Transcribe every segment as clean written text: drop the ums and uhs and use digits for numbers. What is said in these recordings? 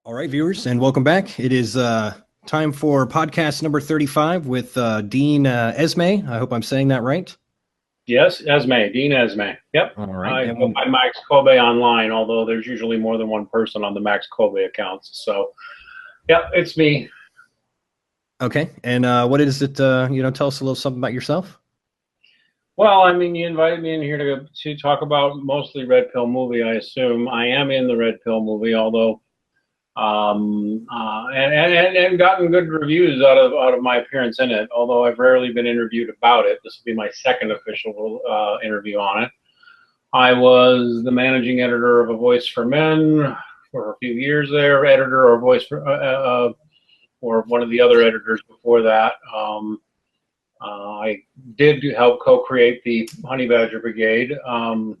All right, viewers, and welcome back. It is time for podcast number 35 with Dean Esmay. I hope I'm saying that right. Yes, Esmay, Dean Esmay. Yep. All right. I go by Max Kobe online, although there's usually more than one person on the Max Kobe accounts. So, yeah, it's me. Okay. And what is it? Tell us a little something about yourself. Well, I mean, you invited me in here to talk about mostly Red Pill movie. I assume I am in the Red Pill movie, although and gotten good reviews out of my appearance in it. Although I've rarely been interviewed about it. This will be my second official interview on it. I was the managing editor of A Voice for Men for a few years there, editor or voice for, or one of the other editors before that. I did help co-create the Honey Badger Brigade. And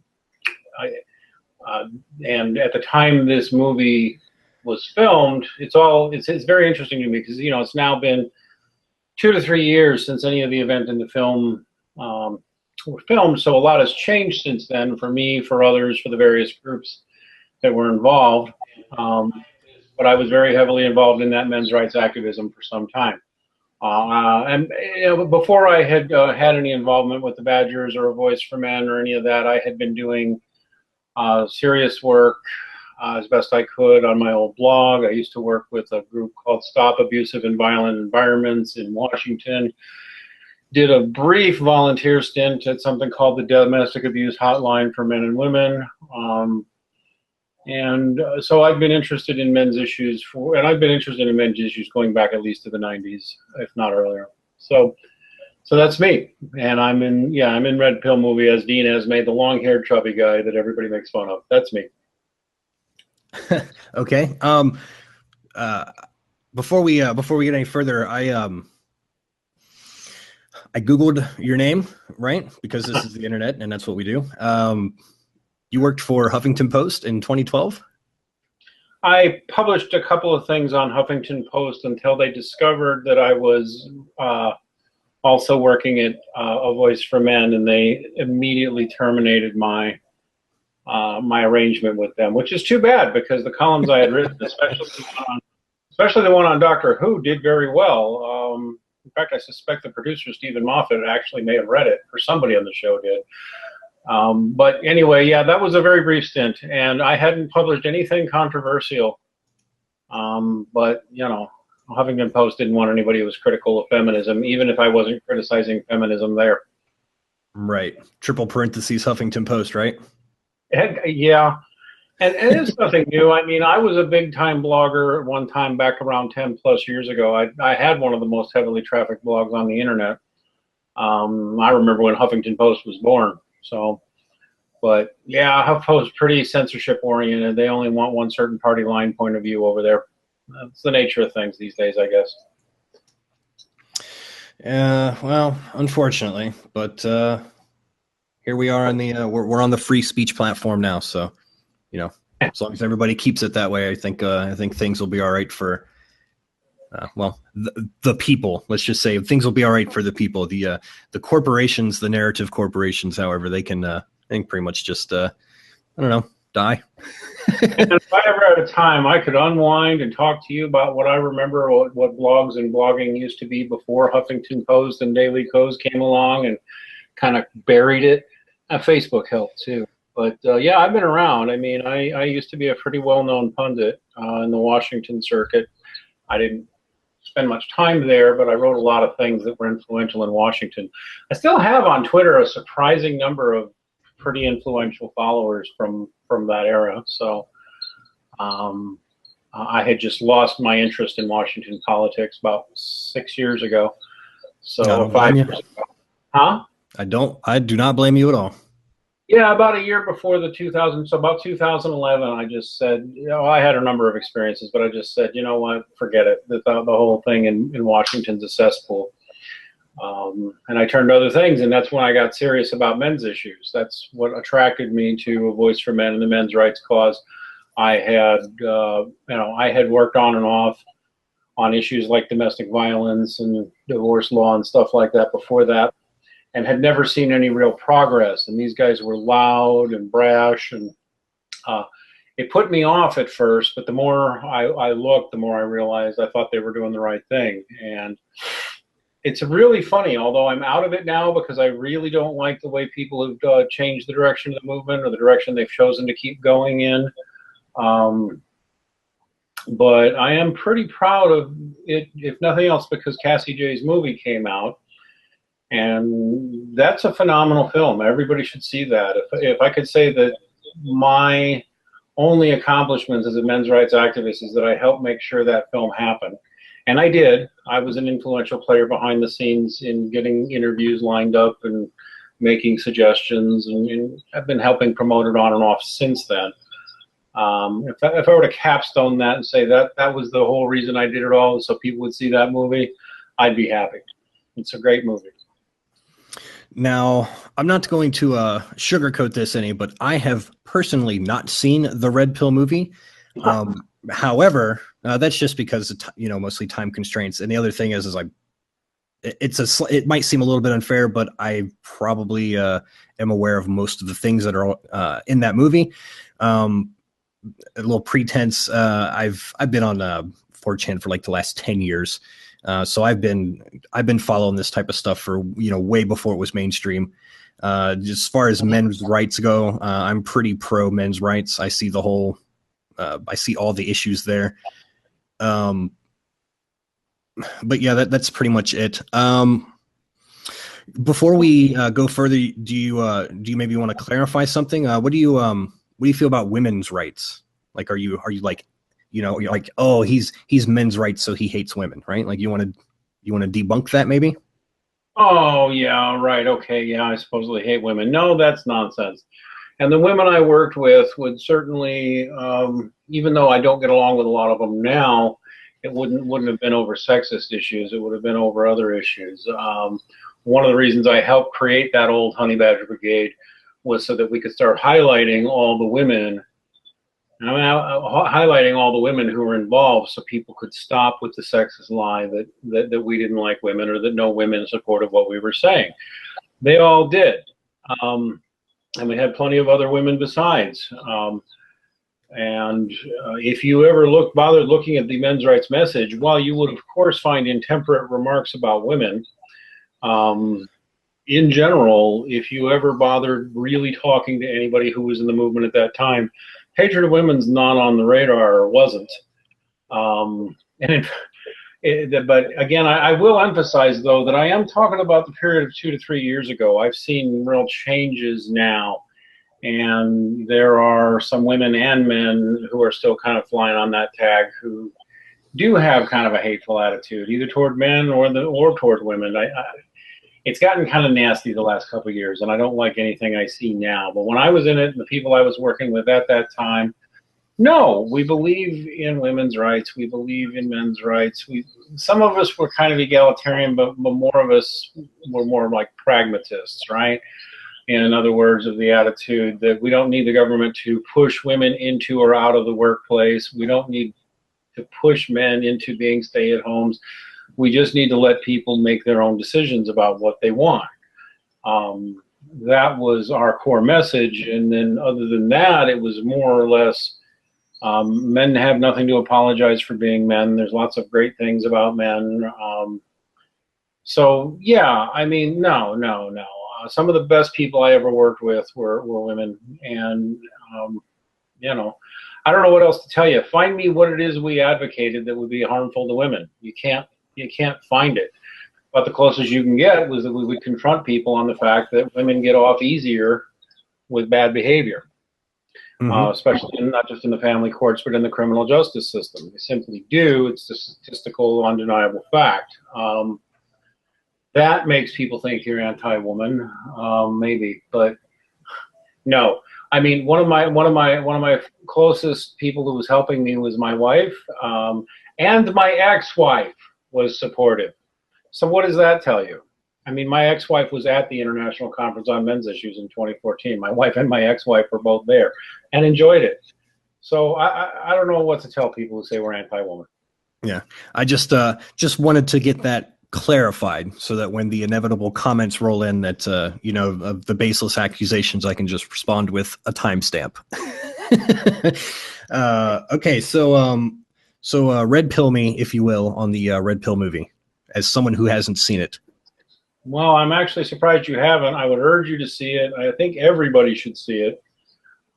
at the time this movie was filmed, it's very interesting to me because it's now been 2 to 3 years since any of the event in the film were filmed, so a lot has changed since then for me, for others, for the various groups that were involved. But I was very heavily involved in that men's rights activism for some time. And before I had had any involvement with the Badgers or A Voice for Men or any of that, I had been doing serious work as best I could on my old blog. I used to work with a group called Stop Abusive and Violent Environments in Washington. Did a brief volunteer stint at something called the Domestic Abuse Hotline for Men and Women. So I've been interested in men's issues and I've been interested in men's issues going back at least to the 90s, if not earlier. So that's me. And I'm in Red Pill movie as Dean Esmay, the long-haired chubby guy that everybody makes fun of. That's me. Okay. Before we get any further, I Googled your name, right? Because this is the internet and that's what we do. You worked for Huffington Post in 2012? I published a couple of things on Huffington Post until they discovered that I was also working at A Voice for Men, and they immediately terminated my arrangement with them, which is too bad because the columns I had written, especially the one on Doctor Who, did very well. In fact, I suspect the producer, Stephen Moffat, actually may have read it, or somebody on the show did. But anyway, yeah, that was a very brief stint, and I hadn't published anything controversial. But, Huffington Post didn't want anybody who was critical of feminism, even if I wasn't criticizing feminism there. Right. Triple parentheses Huffington Post, right? Yeah. And it's nothing new. I mean, I was a big-time blogger at one time back around 10 plus years ago. I had one of the most heavily trafficked blogs on the internet. I remember when Huffington Post was born. So, but yeah, HuffPost pretty censorship-oriented. They only want one certain party line point of view over there. That's the nature of things these days, I guess. Well, unfortunately, but here we are on the we're on the free speech platform now, so as long as everybody keeps it that way, I think things will be all right for the people. Let's just say things will be all right for the people. The corporations, the narrative corporations, however, they can I think pretty much just I don't know, die. And if I ever had a time, I could unwind and talk to you about what I remember, what blogs and blogging used to be before Huffington Post and Daily Kos came along and kind of buried it. Facebook helped too. But yeah, I've been around. I mean, I used to be a pretty well-known pundit in the Washington circuit. I didn't spend much time there, but I wrote a lot of things that were influential in Washington. I still have on Twitter a surprising number of pretty influential followers from that era. So I had just lost my interest in Washington politics about 6 years ago. So 5 years ago. Huh? I do not blame you at all. Yeah, about a year before the 2000, so about 2011, I just said, I had a number of experiences, but I just said, you know what, forget it. The whole thing in Washington's a cesspool. And I turned to other things, and that's when I got serious about men's issues. That's what attracted me to A Voice for Men and the men's rights cause. I had worked on and off on issues like domestic violence and divorce law and stuff like that before that, and had never seen any real progress. And these guys were loud and brash, and it put me off at first, but the more I looked, the more I realized I thought they were doing the right thing. And it's really funny, although I'm out of it now because I really don't like the way people have changed the direction of the movement or the direction they've chosen to keep going in. But I am pretty proud of it, if nothing else, because Cassie J's movie came out. And that's a phenomenal film. Everybody should see that. If I could say that my only accomplishments as a men's rights activist is that I helped make sure that film happened. And I did. I was an influential player behind the scenes in getting interviews lined up and making suggestions, and I've been helping promote it on and off since then. If I were to capstone that and say that was the whole reason I did it all, so people would see that movie, I'd be happy. It's a great movie. Now, I'm not going to sugarcoat this any, but I have personally not seen the Red Pill movie. However, that's just because mostly time constraints. And the other thing is it might seem a little bit unfair, but I probably am aware of most of the things that are in that movie. A little pretense. I've been on 4chan for like the last 10 years. So I've been following this type of stuff for, way before it was mainstream. As far as men's rights go, I'm pretty pro men's rights. I see I see all the issues there. But yeah, that's pretty much it. Before we go further, do you maybe want to clarify something? What do you feel about women's rights? Like, are you like, you're like, oh, he's men's rights, so he hates women, right? Like, you want to debunk that maybe? Oh yeah, right. Okay, yeah, I supposedly hate women. No, that's nonsense. And the women I worked with would certainly, even though I don't get along with a lot of them now, it wouldn't have been over sexist issues. It would have been over other issues. One of the reasons I helped create that old Honey Badger Brigade was so that we could start highlighting all the women. Highlighting all the women who were involved, so people could stop with the sexist lie that we didn't like women, or that no women supported what we were saying. They all did, and we had plenty of other women besides. If you ever bothered looking at the men's rights message, while you would of course find intemperate remarks about women, in general, if you ever bothered really talking to anybody who was in the movement at that time, hatred of women's not on the radar, or wasn't. But again, I will emphasize, though, that I am talking about the period of 2 to 3 years ago. I've seen real changes now, and there are some women and men who are still kind of flying on that tag who do have kind of a hateful attitude, either toward men or toward women. It's gotten kind of nasty the last couple of years, and I don't like anything I see now. But when I was in it, and the people I was working with at that time, no, we believe in women's rights. We believe in men's rights. Some of us were kind of egalitarian, but more of us were more like pragmatists, right? In other words, of the attitude that we don't need the government to push women into or out of the workplace. We don't need to push men into being stay-at-homes. We just need to let people make their own decisions about what they want. That was our core message. And then other than that, it was more or less, men have nothing to apologize for being men. There's lots of great things about men. So yeah, I mean, no. Some of the best people I ever worked with were women. And, I don't know what else to tell you. Find me what it is we advocated that would be harmful to women. You can't find it. But the closest you can get was that we would confront people on the fact that women get off easier with bad behavior, especially not just in the family courts, but in the criminal justice system. They simply do. It's a statistical, undeniable fact. That makes people think you're anti-woman, maybe, but no. I mean, one of my closest people who was helping me was my wife, and my ex-wife was supportive. So what does that tell you? I mean, my ex-wife was at the International Conference on Men's Issues in 2014. My wife and my ex-wife were both there and enjoyed it. So I don't know what to tell people who say we're anti-woman. Yeah, I just wanted to get that clarified so that when the inevitable comments roll in that, of the baseless accusations, I can just respond with a timestamp. Okay, so red pill me, if you will, on the red pill movie, as someone who hasn't seen it. Well, I'm actually surprised you haven't. I would urge you to see it. I think everybody should see it.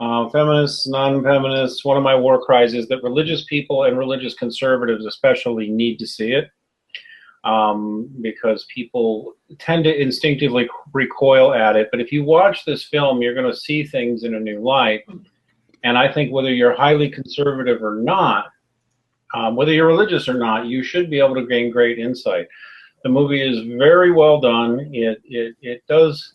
Feminists, non-feminists, one of my war cries is that religious people and religious conservatives especially need to see it, because people tend to instinctively recoil at it. But if you watch this film, you're going to see things in a new light. And I think whether you're highly conservative or not, whether you're religious or not, you should be able to gain great insight. The movie is very well done. It does,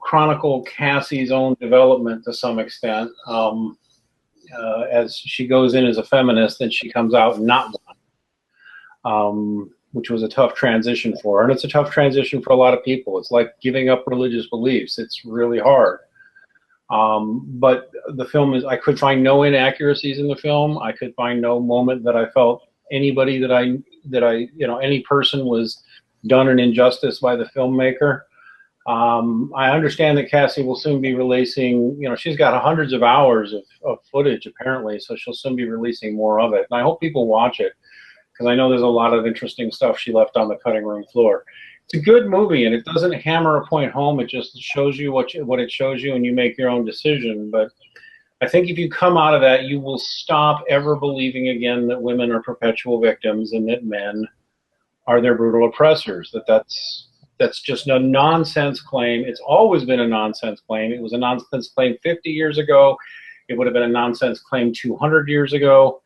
chronicle Cassie's own development to some extent, as she goes in as a feminist and she comes out not one, which was a tough transition for her. And it's a tough transition for a lot of people. It's like giving up religious beliefs. It's really hard. But the film I could find no inaccuracies in the film. I could find no moment that I felt anybody any person was done an injustice by the filmmaker. I understand that Cassie will soon be releasing, she's got hundreds of hours of footage apparently, so she'll soon be releasing more of it. And I hope people watch it, because I know there's a lot of interesting stuff she left on the cutting room floor. It's a good movie, and it doesn't hammer a point home. It just shows you what it shows you, and you make your own decision. But I think if you come out of that, you will stop ever believing again that women are perpetual victims and that men are their brutal oppressors. That's just a nonsense claim. It's always been a nonsense claim. It was a nonsense claim 50 years ago. It would have been a nonsense claim 200 years ago.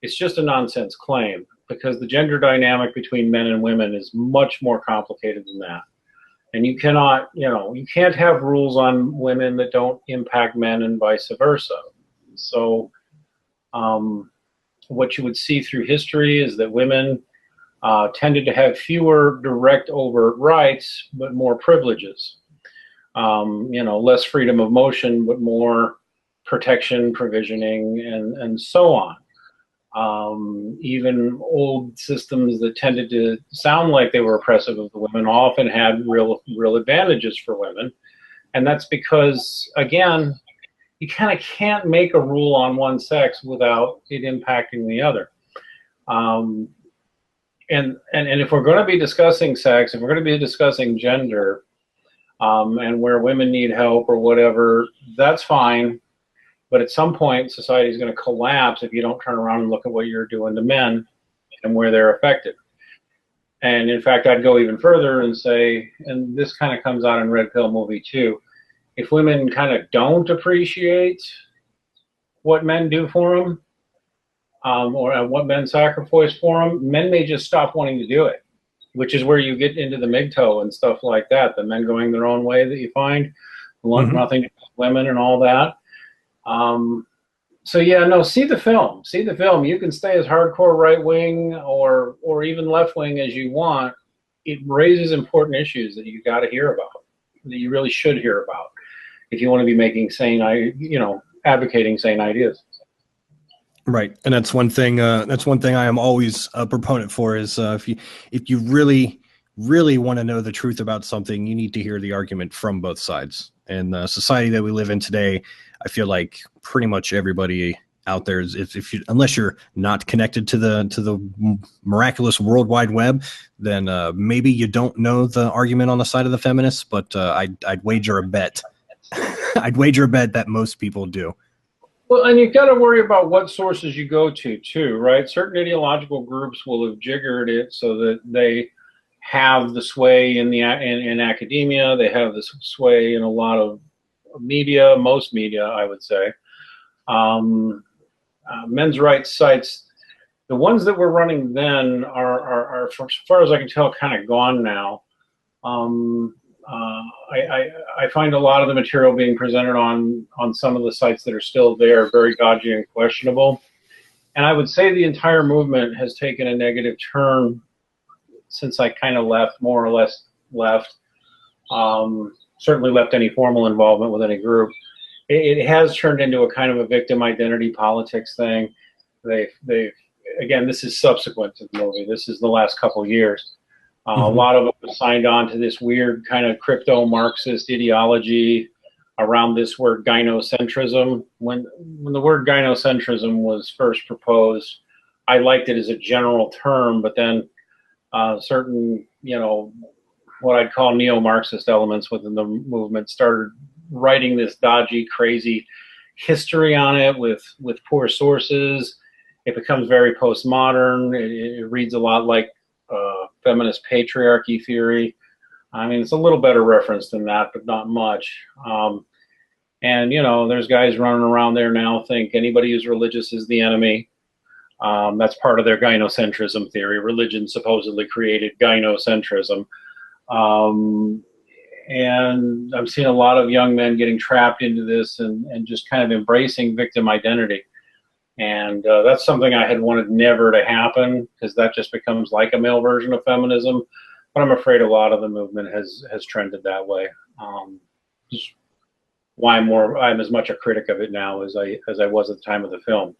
It's just a nonsense claim, because the gender dynamic between men and women is much more complicated than that. And you cannot, you can't have rules on women that don't impact men and vice versa. So what you would see through history is that women tended to have fewer direct overt rights, but more privileges. Less freedom of motion, but more protection, provisioning, and so on. Even old systems that tended to sound like they were oppressive of the women often had real advantages for women. And that's because, again, you kind of can't make a rule on one sex without it impacting the other. And if we're going to be discussing sex, if we're going to be discussing gender, and where women need help or whatever, that's fine. But at some point, society is going to collapse if you don't turn around and look at what you're doing to men and where they're affected. And in fact, I'd go even further and say, and this kind of comes out in Red Pill movie too, if women kind of don't appreciate what men do for them, or what men sacrifice for them, men may just stop wanting to do it, which is where you get into the MGTOW and stuff like that, the men going their own way that you find, nothing to do with women and all that. So yeah, no, see the film. You can stay as hardcore right wing or even left wing as you want. It raises important issues that you got to hear about, that you really should hear about, if you want to be making advocating sane ideas. Right, and that's one thing. I am always a proponent for is if you really want to know the truth about something, you need to hear the argument from both sides. And the society that we live in today, I feel like pretty much everybody out there is, unless you're not connected to the miraculous World Wide Web, then maybe you don't know the argument on the side of the feminists. But I'd wager a bet. I'd wager a bet that most people do. Well, and you've got to worry about what sources you go to too, right? Certain ideological groups will have jiggered it so that they have the sway in academia. They have the sway in a lot of media, most media, I would say. Men's rights sites, the ones that were running then are as far as I can tell, kind of gone now. I find a lot of the material being presented on some of the sites that are still there very dodgy and questionable. And I would say the entire movement has taken a negative turn since I kind of more or less left. Certainly left any formal involvement with any group. It has turned into a kind of a victim identity politics thing. They've again, this is subsequent to the movie. This is the last couple years. A lot of them signed on to this weird kind of crypto-Marxist ideology, around this word gynocentrism. When the word gynocentrism was first proposed, I liked it as a general term, but then certain, what I'd call neo-Marxist elements within the movement started writing this dodgy, crazy history on it with poor sources. It becomes very postmodern. It reads a lot like feminist patriarchy theory. I mean, it's a little better reference than that, but not much. And, there's guys running around there now think anybody who's religious is the enemy. That's part of their gynocentrism theory. Religion supposedly created gynocentrism. And I'm seeing a lot of young men getting trapped into this and just kind of embracing victim identity. And that's something I had wanted never to happen, because that just becomes like a male version of feminism. But I'm afraid a lot of the movement has trended that way. Just why I'm as much a critic of it now as I was at the time of the film.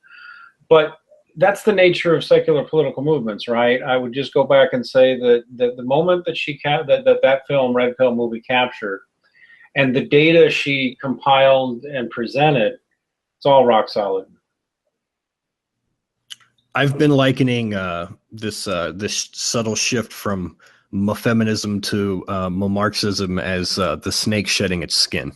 But that's the nature of secular political movements, right? I would just go back and say that the moment that that film, Red Pill movie, captured, and the data she compiled and presented, it's all rock solid. I've been likening this subtle shift from feminism to Marxism as the snake shedding its skin.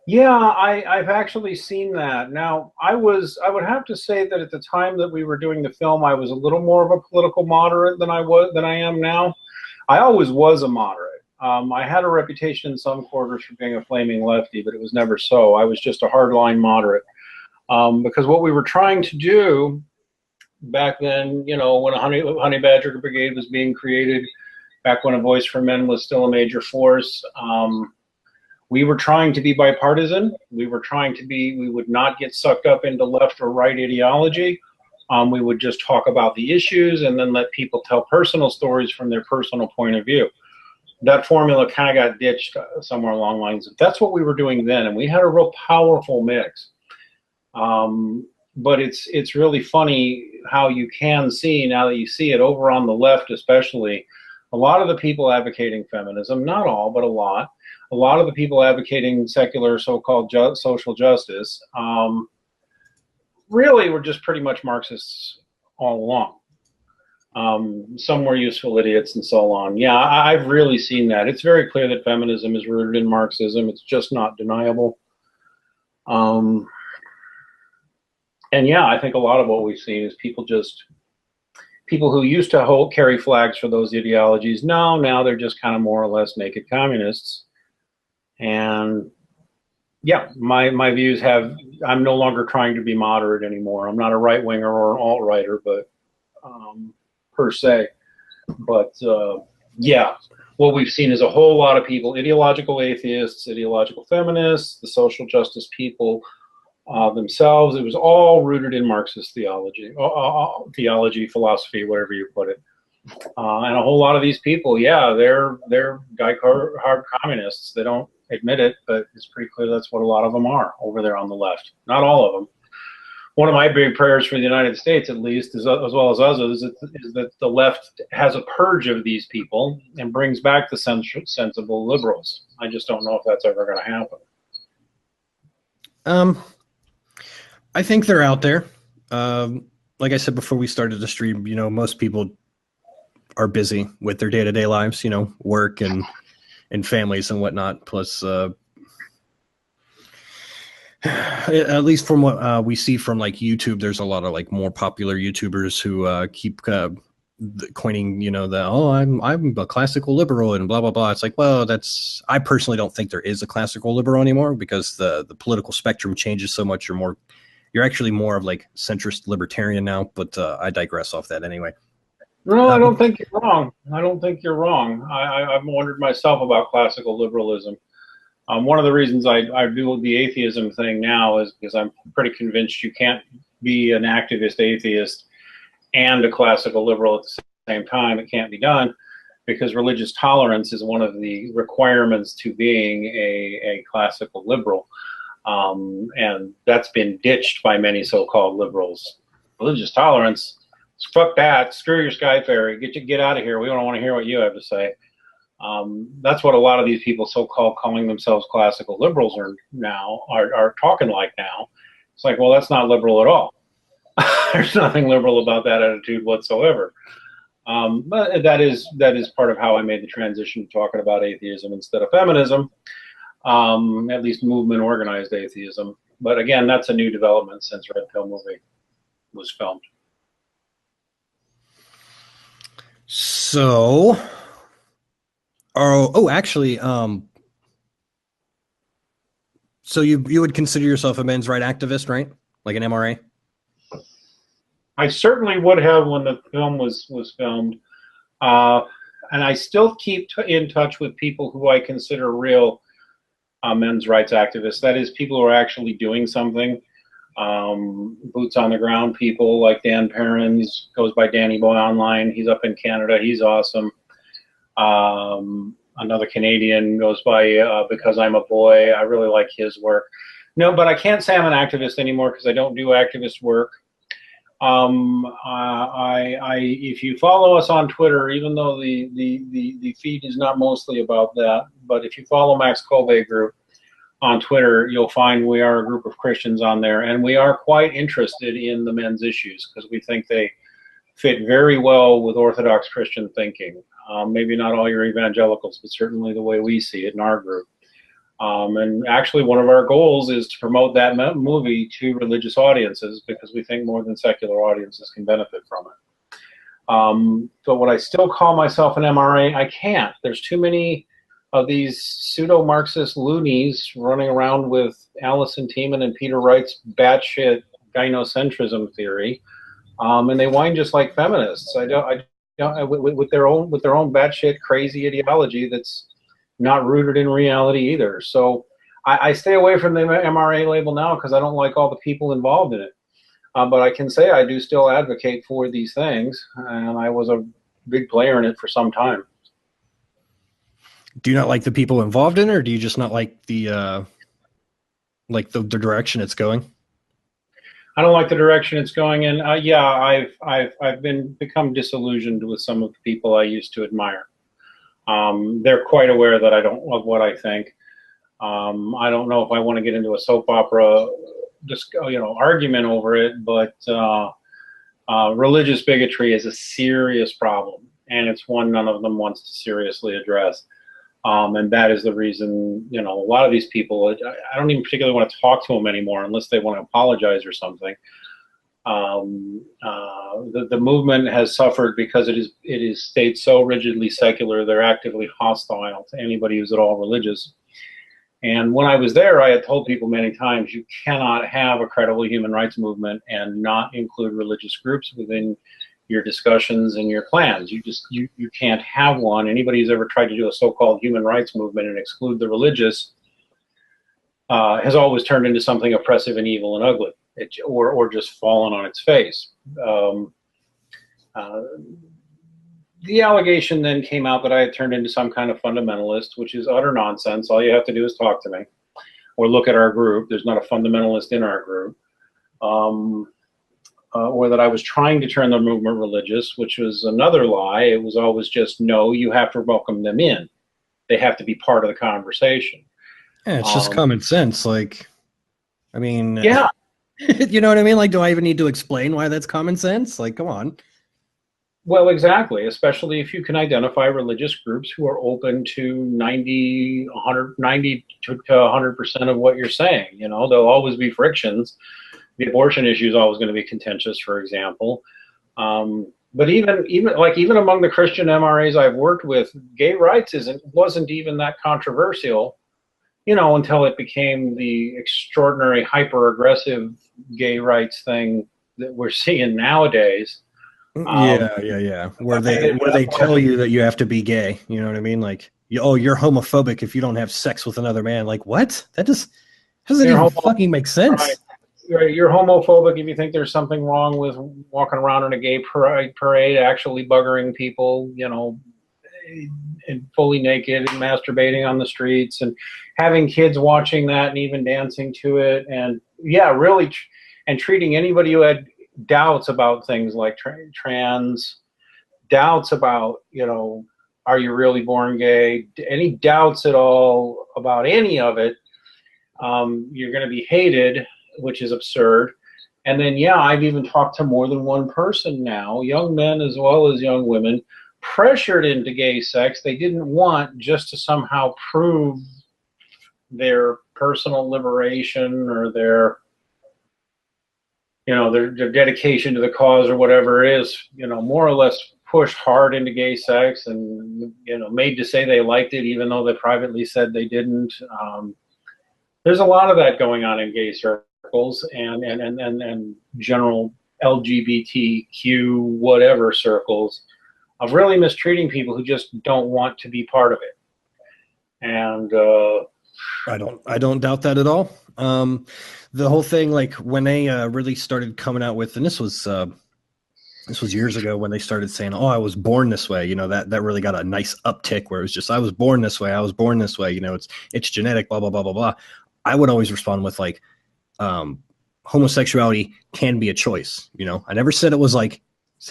Yeah, I've actually seen that. Now, I would have to say that at the time that we were doing the film, I was a little more of a political moderate than I am now. I always was a moderate. I had a reputation in some quarters for being a flaming lefty, but it was never so. I was just a hardline moderate. Because what we were trying to do back then, when a Honey Badger Brigade was being created, back when A Voice for Men was still a major force, we were trying to be bipartisan. We would not get sucked up into left or right ideology. We would just talk about the issues and then let people tell personal stories from their personal point of view. That formula kind of got ditched somewhere along the lines. That's what we were doing then, and we had a real powerful mix. But it's really funny how you can see, now that you see it over on the left especially, a lot of the people advocating feminism, not all, but a lot of the people advocating secular so-called social justice, really were just pretty much Marxists all along. Some were useful idiots and so on. Yeah, I've really seen that. It's very clear that feminism is rooted in Marxism. It's just not deniable. And yeah, I think a lot of what we've seen is people who used to carry flags for those ideologies, now they're just kind of more or less naked communists. And yeah, my views I'm no longer trying to be moderate anymore. I'm not a right winger or an alt-righter, but per se. But yeah, what we've seen is a whole lot of people, ideological atheists, ideological feminists, the social justice people themselves. It was all rooted in Marxist theology, philosophy, whatever you put it. And a whole lot of these people, yeah, they're hard communists. They don't admit it, but it's pretty clear that's what a lot of them are over there on the left. Not all of them. One of my big prayers for the United States, at least, as well as others, is that the left has a purge of these people and brings back the sensible liberals. I just don't know if that's ever going to happen. I think they're out there. Like I said before we started the stream, most people are busy with their day-to-day lives, work and families and whatnot. Plus, at least from what we see from like YouTube, there's a lot of like more popular YouTubers who keep coining, I'm a classical liberal and blah blah blah. It's like, well, I personally don't think there is a classical liberal anymore, because the political spectrum changes so much. You're actually more of like centrist libertarian now. But I digress off that anyway. No, I don't think you're wrong. I've wondered myself about classical liberalism. One of the reasons I do the atheism thing now is because I'm pretty convinced you can't be an activist atheist and a classical liberal at the same time. It can't be done, because religious tolerance is one of the requirements to being a classical liberal. And that's been ditched by many so-called liberals. Religious tolerance, fuck that, screw your Sky Ferry, get out of here, we don't want to hear what you have to say. That's what a lot of these people, so-called calling themselves classical liberals, are talking like now. It's like, well, that's not liberal at all. There's nothing liberal about that attitude whatsoever. But that is part of how I made the transition to talking about atheism instead of feminism, at least movement organized atheism. But again, that's a new development since Red Pill movie was filmed. So, actually, so you would consider yourself a men's right activist, right? Like an MRA? I certainly would have when the film was filmed, and I still keep in touch with people who I consider real men's rights activists. That is, people who are actually doing something. Boots on the ground people like Dan Perrin, goes by Danny Boy online. He's up in Canada. He's awesome. Another Canadian goes by Because I'm a Boy. I really like his work. No, but I can't say I'm an activist anymore because I don't do activist work. If you follow us on Twitter, even though the feed is not mostly about that, but if you follow Max Kolbe Group on Twitter, you'll find we are a group of Christians on there, and we are quite interested in the men's issues because we think they fit very well with Orthodox Christian thinking. Maybe not all your evangelicals, but certainly the way we see it in our group. And actually, one of our goals is to promote that movie to religious audiences because we think more than secular audiences can benefit from it. But would I still call myself an MRA? I can't. There's too many of these pseudo-Marxist loonies running around with Allison Tiemann and Peter Wright's batshit gynocentrism theory, and they whine just like feminists. With their own batshit crazy ideology that's not rooted in reality either. So I stay away from the MRA label now because I don't like all the people involved in it. But I can say I do still advocate for these things, and I was a big player in it for some time. Do you not like the people involved in it, or do you just not like the direction it's going? I don't like the direction it's going in. Yeah, I've become disillusioned with some of the people I used to admire. They're quite aware that I don't of what I think. I don't know if I want to get into a soap opera, argument over it, but religious bigotry is a serious problem, and it's one none of them wants to seriously address. And that is the reason, a lot of these people, I don't even particularly want to talk to them anymore unless they want to apologize or something. The movement has suffered because it is stayed so rigidly secular. They're actively hostile to anybody who's at all religious. And when I was there, I had told people many times, you cannot have a credible human rights movement and not include religious groups within your discussions and your plans. You can't have one. Anybody who's ever tried to do a so-called human rights movement and exclude the religious has always turned into something oppressive and evil and ugly, or just fallen on its face. The allegation then came out that I had turned into some kind of fundamentalist, which is utter nonsense. All you have to do is talk to me or look at our group. There's not a fundamentalist in our group. Or that I was trying to turn the movement religious, which was another lie. It was always just, no, you have to welcome them in. They have to be part of the conversation. Yeah, it's just common sense. Like, I mean, yeah. You know what I mean? Like, do I even need to explain why that's common sense? Like, come on. Well, exactly, especially if you can identify religious groups who are open to 90 to 100% of what you're saying. There'll always be frictions. The abortion issue is always going to be contentious, for example. But even among the Christian MRAs I've worked with, gay rights wasn't even that controversial, until it became the extraordinary hyper-aggressive gay rightes thing that we're seeing nowadays. Yeah. Where they tell you that you have to be gay. You know what I mean? Like, you're homophobic if you don't have sex with another man. Like, what? That doesn't even fucking make sense. Right. You're homophobic if you think there's something wrong with walking around in a gay parade, actually buggering people, and fully naked and masturbating on the streets and having kids watching that and even dancing to it. And really, and treating anybody who had doubts about things like trans, doubts about, Are you really born gay? Any doubts at all about any of it, you're going to be hated, which is absurd. And then, yeah, I've even talked to more than one person now, young men as well as young women, pressured into gay sex they didn't want, just to somehow prove their personal liberation or their, their dedication to the cause or whatever it is, more or less pushed hard into gay sex and, made to say they liked it even though they privately said they didn't. There's a lot of that going on in gay circles and general LGBTQ whatever circles, of really mistreating people who just don't want to be part of it. And I don't doubt that at all. The whole thing, like when they really started coming out with, and this was years ago when they started saying, "Oh, I was born this way." That really got a nice uptick where it was just, "I was born this way. I was born this way." It's genetic. Blah blah blah blah blah. I would always respond with like, homosexuality can be a choice. I never said it was like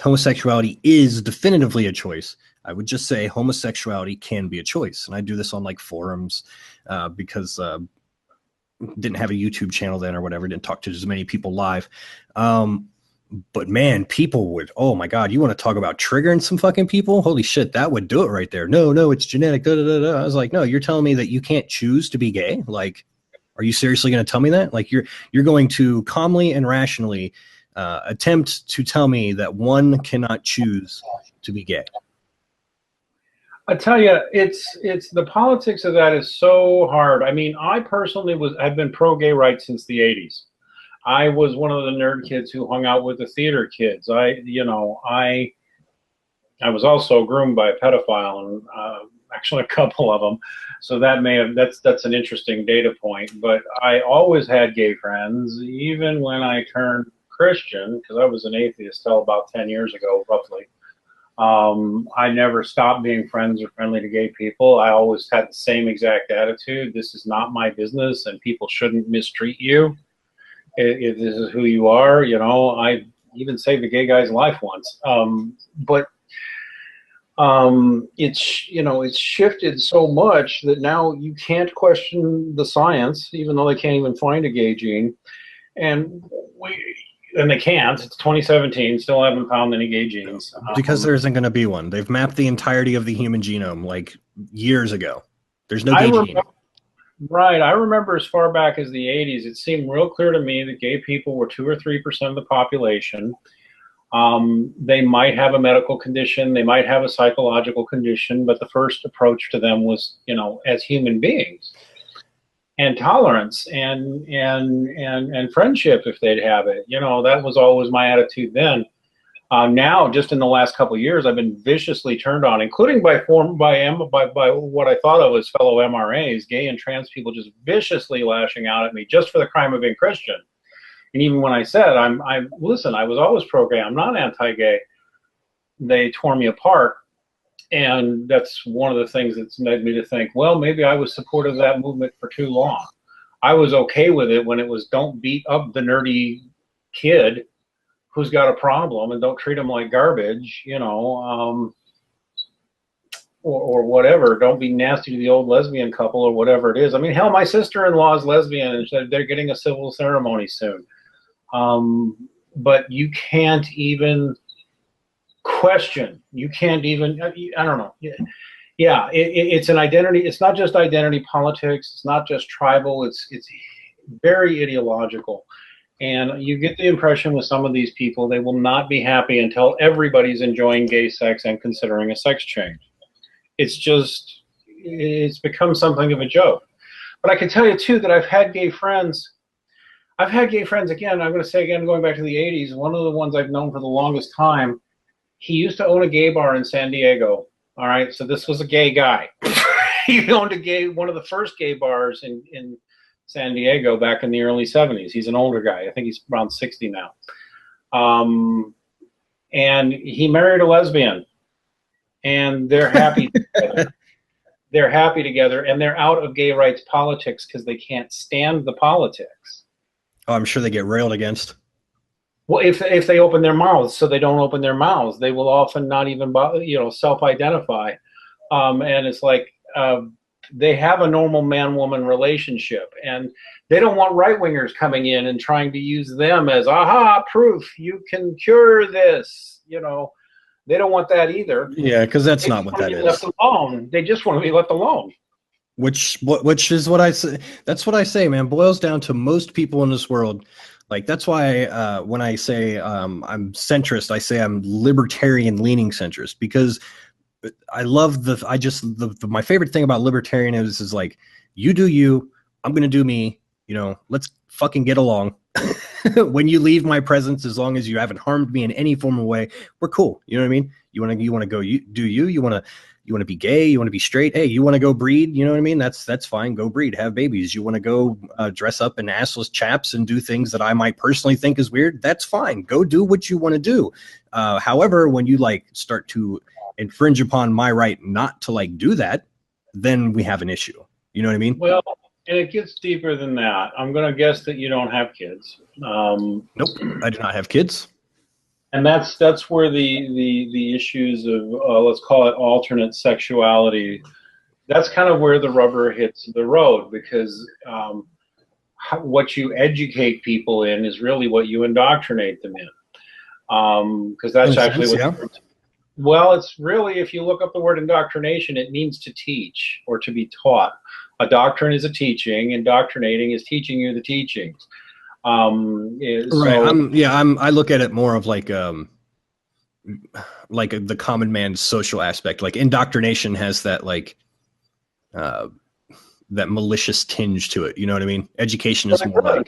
homosexuality is definitively a choice. I would just say homosexuality can be a choice. And I do this on like forums because didn't have a YouTube channel then or whatever, didn't talk to as many people live. But man, people would, oh my God, you want to talk about triggering some fucking people? Holy shit, that would do it right there. No, it's genetic. Da, da, da, da. I was like, no, you're telling me that you can't choose to be gay? Like, are you seriously going to tell me that? Like you're going to calmly and rationally attempt to tell me that one cannot choose to be gay? I tell you, it's the politics of that is so hard. I mean, I personally I've been pro-gay rights since the 80s. I was one of the nerd kids who hung out with the theater kids. I was also groomed by a pedophile, and actually a couple of them. So that's an interesting data point. But I always had gay friends, even when I turned Christian, because I was an atheist till about 10 years ago, roughly. I never stopped being friends or friendly to gay people. I always had the same exact attitude. This is not my business, and people shouldn't mistreat you if this is who you are. I even saved a gay guy's life once. But it's shifted so much that now you can't question the science, even though they can't even find a gay gene. And they can't. It's 2017. Still haven't found any gay genes. Because there isn't going to be one. They've mapped the entirety of the human genome like years ago. There's no gay gene. Right. I remember as far back as the 80s, it seemed real clear to me that gay people were 2 or 3% of the population. They might have a medical condition. They might have a psychological condition. But the first approach to them was, as human beings. And tolerance and friendship if they'd have it. That was always my attitude then. Now, just in the last couple of years, I've been viciously turned on, including by what I thought of as fellow MRAs, gay and trans people just viciously lashing out at me just for the crime of being Christian. And even when I said, listen, I was always pro-gay, I'm not anti-gay, they tore me apart. And that's one of the things that's made me to think, well, maybe I was supportive of that movement for too long. I was okay with it when it was, don't beat up the nerdy kid who's got a problem and don't treat him like garbage, or whatever. Don't be nasty to the old lesbian couple or whatever it is. I mean, hell, my sister-in-law is lesbian and they're getting a civil ceremony soon. But you can't even question. You can't even, I don't know. Yeah, it's an identity. It's not just identity politics. It's not just tribal. It's very ideological. And you get the impression with some of these people, they will not be happy until everybody's enjoying gay sex and considering a sex change. It's become something of a joke. But I can tell you, too, that I've had gay friends, again, I'm going to say again, going back to the 80s, one of the ones I've known for the longest time, he used to own a gay bar in San Diego. All right, so this was a gay guy. He owned one of the first gay bars in San Diego back in the early 70s. He's an older guy. I think he's around 60 now. And he married a lesbian. And they're happy together. They're happy together, and they're out of gay rights politics because they can't stand the politics. Oh, I'm sure they get railed against. Well, if they open their mouths, so they don't open their mouths, they will often not even self-identify. And it's like they have a normal man-woman relationship, and they don't want right-wingers coming in and trying to use them as aha proof you can cure this. You know, they don't want that either. Yeah, because that's They not just what want that to be is. left alone. They just want to be left alone. Which is what I say. That's what I say, man. Boils down to most people in this world. Like that's why when I say I'm centrist, I say I'm libertarian leaning centrist because I love my favorite thing about libertarianism is like you do you, I'm gonna do me. You know, let's fucking get along. When you leave my presence, as long as you haven't harmed me in any form of way, we're cool. You know what I mean? You want to go you want to be gay, you want to be straight. Hey, you want to go breed? You know what I mean? That's fine. Go breed, have babies. You want to go dress up in assless chaps and do things that I might personally think is weird? That's fine. Go do what you want to do. However, when you like start to infringe upon my right not to like do that, then we have an issue. You know what I mean? Well, and it gets deeper than that. I'm going to guess that you don't have kids. Nope, I do not have kids. And that's where the issues of let's call it alternate sexuality. That's kind of where the rubber hits the road because what you educate people in is really what you indoctrinate them in. Because that's actually what. Yeah. Well, it's really, if you look up the word indoctrination, it means to teach or to be taught. A doctrine is a teaching. Indoctrinating is teaching you the teachings. Right. I look at it more of like the common man's social aspect. Like indoctrination has that like that malicious tinge to it. You know what I mean? Education is more like.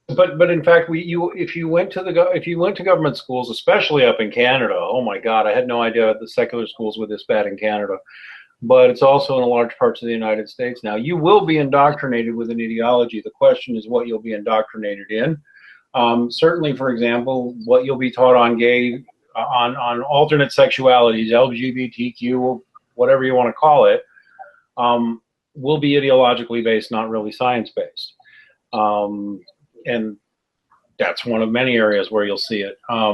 But in fact, if you went to government schools, especially up in Canada, oh my God, I had no idea the secular schools were this bad in Canada. But it's also in a large parts of the United States now. You will be indoctrinated with an ideology. The question is what you'll be indoctrinated in. Certainly, for example, what you'll be taught on gay, on alternate sexualities, LGBTQ, whatever you want to call it, will be ideologically based, not really science based. And that's one of many areas where you'll see it. I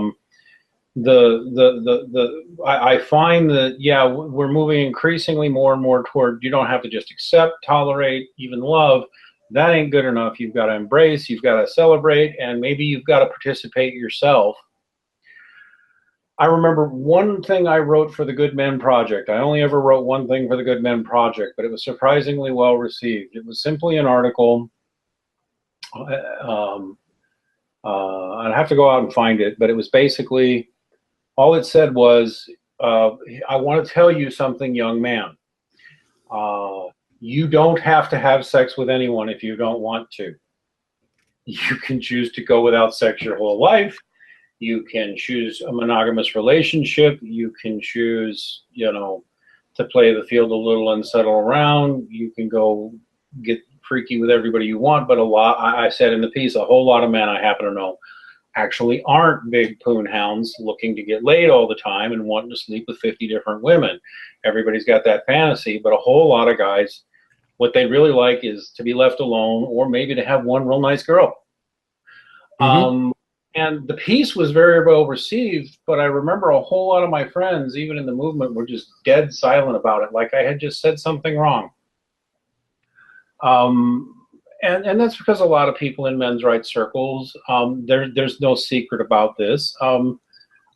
find that, yeah, we're moving increasingly more and more toward you don't have to just accept, tolerate, even love. That ain't good enough. You've got to embrace, you've got to celebrate, and maybe you've got to participate yourself. I remember one thing I wrote for the Good Men Project. I only ever wrote one thing for the Good Men Project, but it was surprisingly well received. It was simply an article. I'd have to go out and find it, but it was basically, all it said was, I want to tell you something, young man. You don't have to have sex with anyone if you don't want to. You can choose to go without sex your whole life. You can choose a monogamous relationship. You can choose, to play the field a little and settle around. You can go get freaky with everybody you want. But I said in the piece, a whole lot of men I happen to know actually aren't big poon hounds looking to get laid all the time and wanting to sleep with 50 different women. Everybody's got that fantasy, but a whole lot of guys, what they really like is to be left alone or maybe to have one real nice girl. Mm-hmm. And the piece was very well received, but I remember a whole lot of my friends, even in the movement, were just dead silent about it, like I had just said something wrong. And that's because a lot of people in men's rights circles, there's no secret about this,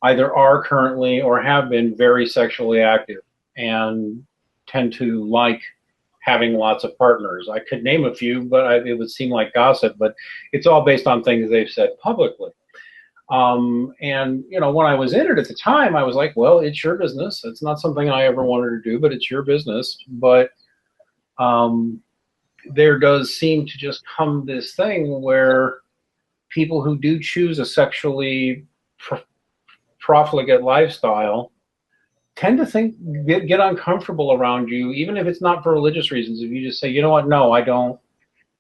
either are currently or have been very sexually active and tend to like having lots of partners. I could name a few, but it would seem like gossip, but it's all based on things they've said publicly. And, when I was in it at the time, I was like, well, it's your business. It's not something I ever wanted to do, but it's your business. But there does seem to just come this thing where people who do choose a sexually profligate lifestyle tend to get uncomfortable around you, even if it's not for religious reasons. If you just say, you know what, no, I don't.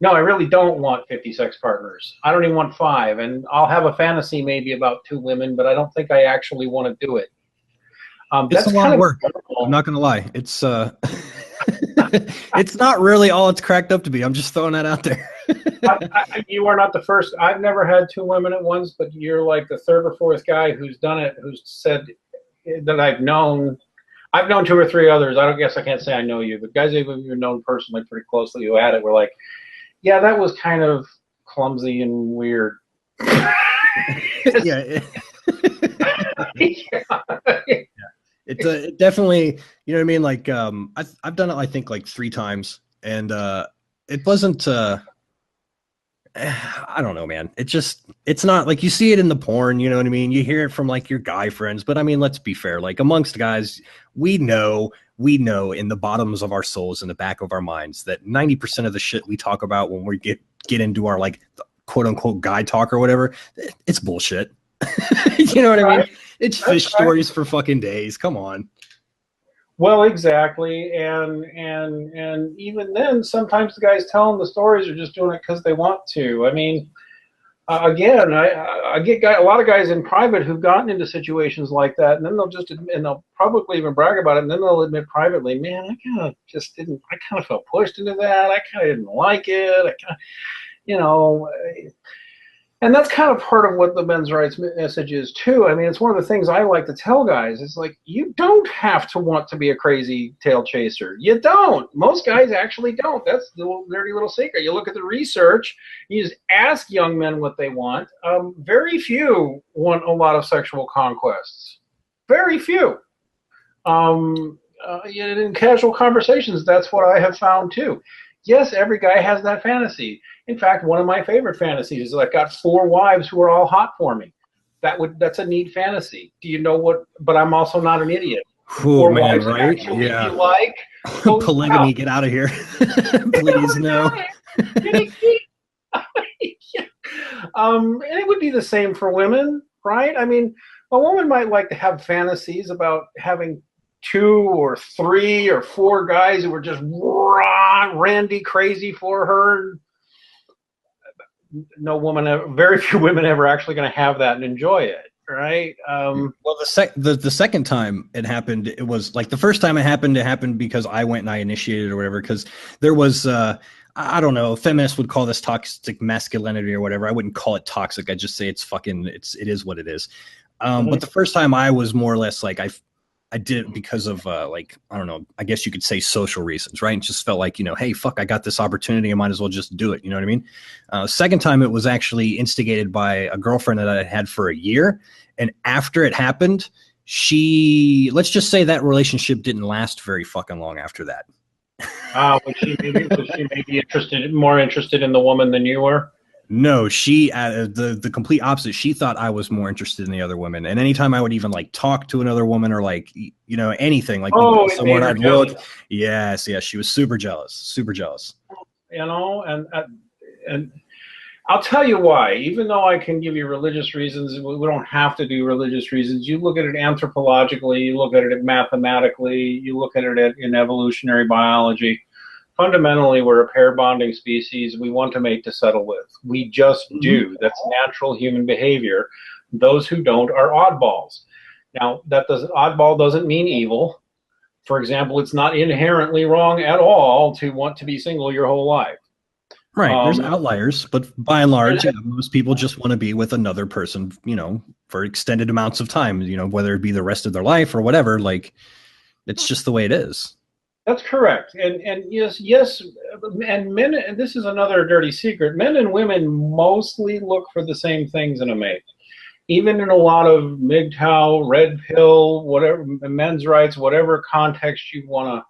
No, I really don't want 50 sex partners. I don't even want 5. And I'll have a fantasy maybe about 2 women, but I don't think I actually want to do it. It's a lot of work. I'm not going to lie. It's it's not really all it's cracked up to be. I'm just throwing that out there. You are not the first. I've never had 2 women at once, but you're like the 3rd or 4th guy who's done it, who's said that I've known. I've known two or three others. I don't guess I can't say I know you, but guys who've known personally pretty closely who had it were like, yeah, that was kind of clumsy and weird. Yeah. It definitely, you know what I mean? Like, I've done it, I think, like 3 times, and it wasn't. I don't know, man. It's not like you see it in the porn, you know what I mean? You hear it from like your guy friends, but I mean, let's be fair. Like amongst guys, we know in the bottoms of our souls, in the back of our minds, that 90% of the shit we talk about when we get into our like quote unquote guy talk or whatever, it's bullshit. You know what I mean? It's fish stories for fucking days. Come on. Well, exactly, and even then, sometimes the guys telling the stories are just doing it because they want to. I mean, again, I get a lot of guys in private who've gotten into situations like that, and then they'll publicly even brag about it, and then they'll admit privately, man, I kind of felt pushed into that. I kind of didn't like it. I kind of, you know. And that's kind of part of what the men's rights message is too. I mean, it's one of the things I like to tell guys. It's like, you don't have to want to be a crazy tail chaser. You don't. Most guys actually don't. That's the dirty little secret. You look at the research, you just ask young men what they want. Very few want a lot of sexual conquests. Very few. In casual conversations, that's what I have found too. Yes, every guy has that fantasy. In fact, one of my favorite fantasies is I've got 4 wives who are all hot for me. That's a neat fantasy. Do you know what? But I'm also not an idiot. Oh man, right? Yeah. You like polygamy? Get out of here, please. No. And it would be the same for women, right? I mean, a woman might like to have fantasies about having 2 or 3 or 4 guys who were just randy crazy for her. Very few women ever actually going to have that and enjoy it, right? Well, the second time it happened, it was like the first time it happened because I went and I initiated or whatever. Because there was, I don't know, feminists would call this toxic masculinity or whatever. I wouldn't call it toxic. I'd just say it is what it is. But the first time I was more or less like I did it because of like, I don't know, I guess you could say social reasons, right? And just felt like, hey, fuck, I got this opportunity. I might as well just do it. You know what I mean? Second time it was actually instigated by a girlfriend that I had for a year. And after it happened, let's just say that relationship didn't last very fucking long after that. Was she maybe more interested in the woman than you were? No, she the complete opposite. She thought I was more interested in the other women, and anytime I would even like talk to another woman or like anything like somewhere I'd look, yes, she was super jealous. And I'll tell you why. Even though I can give you religious reasons, we don't have to do religious reasons. You look at it anthropologically, you look at it mathematically, you look at it in evolutionary biology. Fundamentally, we're a pair bonding species. We want to mate to settle with. We just do. That's natural human behavior. Those who don't are oddballs. Now, oddball doesn't mean evil. For example, it's not inherently wrong at all to want to be single your whole life. Right. There's outliers, but by and large, most people just want to be with another person, for extended amounts of time, whether it be the rest of their life or whatever. Like, it's just the way it is. That's correct. And yes, and men, and this is another dirty secret, men and women mostly look for the same things in a mate. Even in a lot of MGTOW, red pill, whatever, men's rights, whatever context you want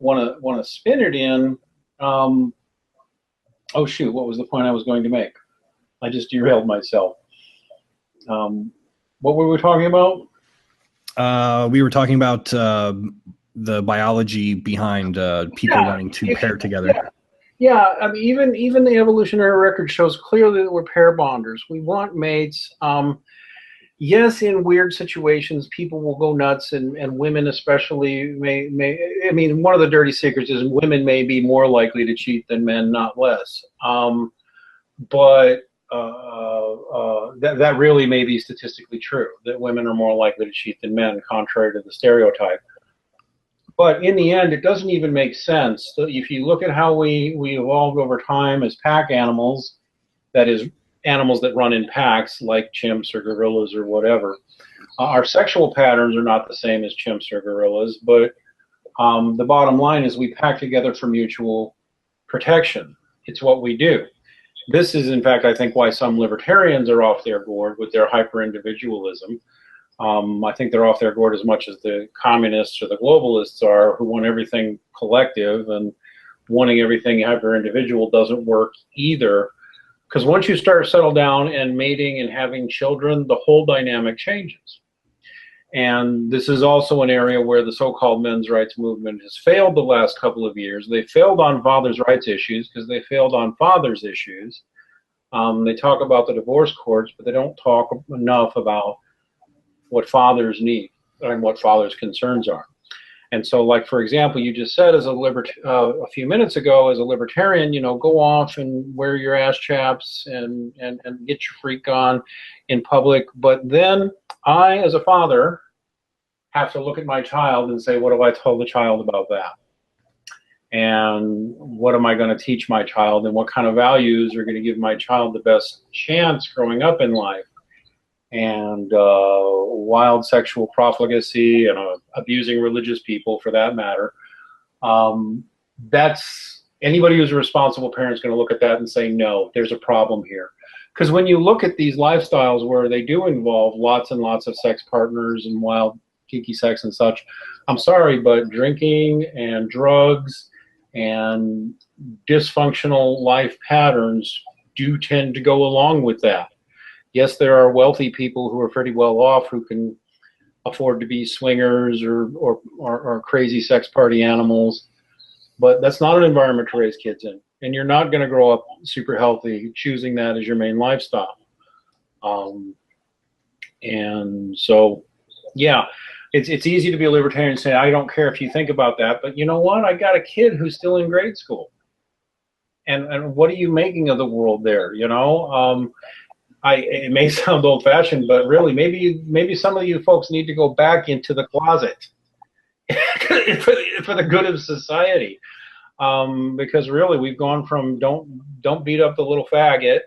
to spin it in. Oh shoot, what was the point I was going to make? I just derailed myself. What were we talking about? We were talking about the biology behind people wanting to pair together. Yeah, I mean, even the evolutionary record shows clearly that we're pair bonders. We want mates. Yes, in weird situations, people will go nuts, and women especially may. I mean, one of the dirty secrets is women may be more likely to cheat than men, not less. But that really may be statistically true, that women are more likely to cheat than men, contrary to the stereotype. But in the end, it doesn't even make sense. So if you look at how we evolved over time as pack animals, that is, animals that run in packs like chimps or gorillas or whatever, Our sexual patterns are not the same as chimps or gorillas, but the bottom line is we pack together for mutual protection. It's what we do. This is, in fact, I think why some libertarians are off their gourd with their hyper-individualism. I think they're off their gourd as much as the communists or the globalists are, who want everything collective, and wanting everything hyper-individual doesn't work either. Because once you start to settle down and mating and having children, the whole dynamic changes. And this is also an area where the so-called men's rights movement has failed the last couple of years. They failed on fathers' rights issues because they failed on fathers' issues. They talk about the divorce courts, but they don't talk enough about what fathers need and what fathers' concerns are. And so, like, for example, you just said as a few minutes ago, as a libertarian, go off and wear your ass chaps and get your freak on in public. But then I, as a father, have to look at my child and say, what do I tell the child about that? And what am I going to teach my child? And what kind of values are going to give my child the best chance growing up in life? And wild sexual profligacy and abusing religious people, for that matter. That's anybody who's a responsible parent is going to look at that and say, no, there's a problem here. Because when you look at these lifestyles where they do involve lots and lots of sex partners and wild kinky sex and such, I'm sorry, but drinking and drugs and dysfunctional life patterns do tend to go along with that. Yes, there are wealthy people who are pretty well off who can afford to be swingers or crazy sex party animals, but that's not an environment to raise kids in. And you're not going to grow up super healthy choosing that as your main lifestyle. And so, yeah, it's easy to be a libertarian and say, I don't care if you think about that, but you know what? I got a kid who's still in grade school. And what are you making of the world there? It may sound old-fashioned, but really, maybe some of you folks need to go back into the closet for the good of society. Because really, we've gone from don't beat up the little faggot.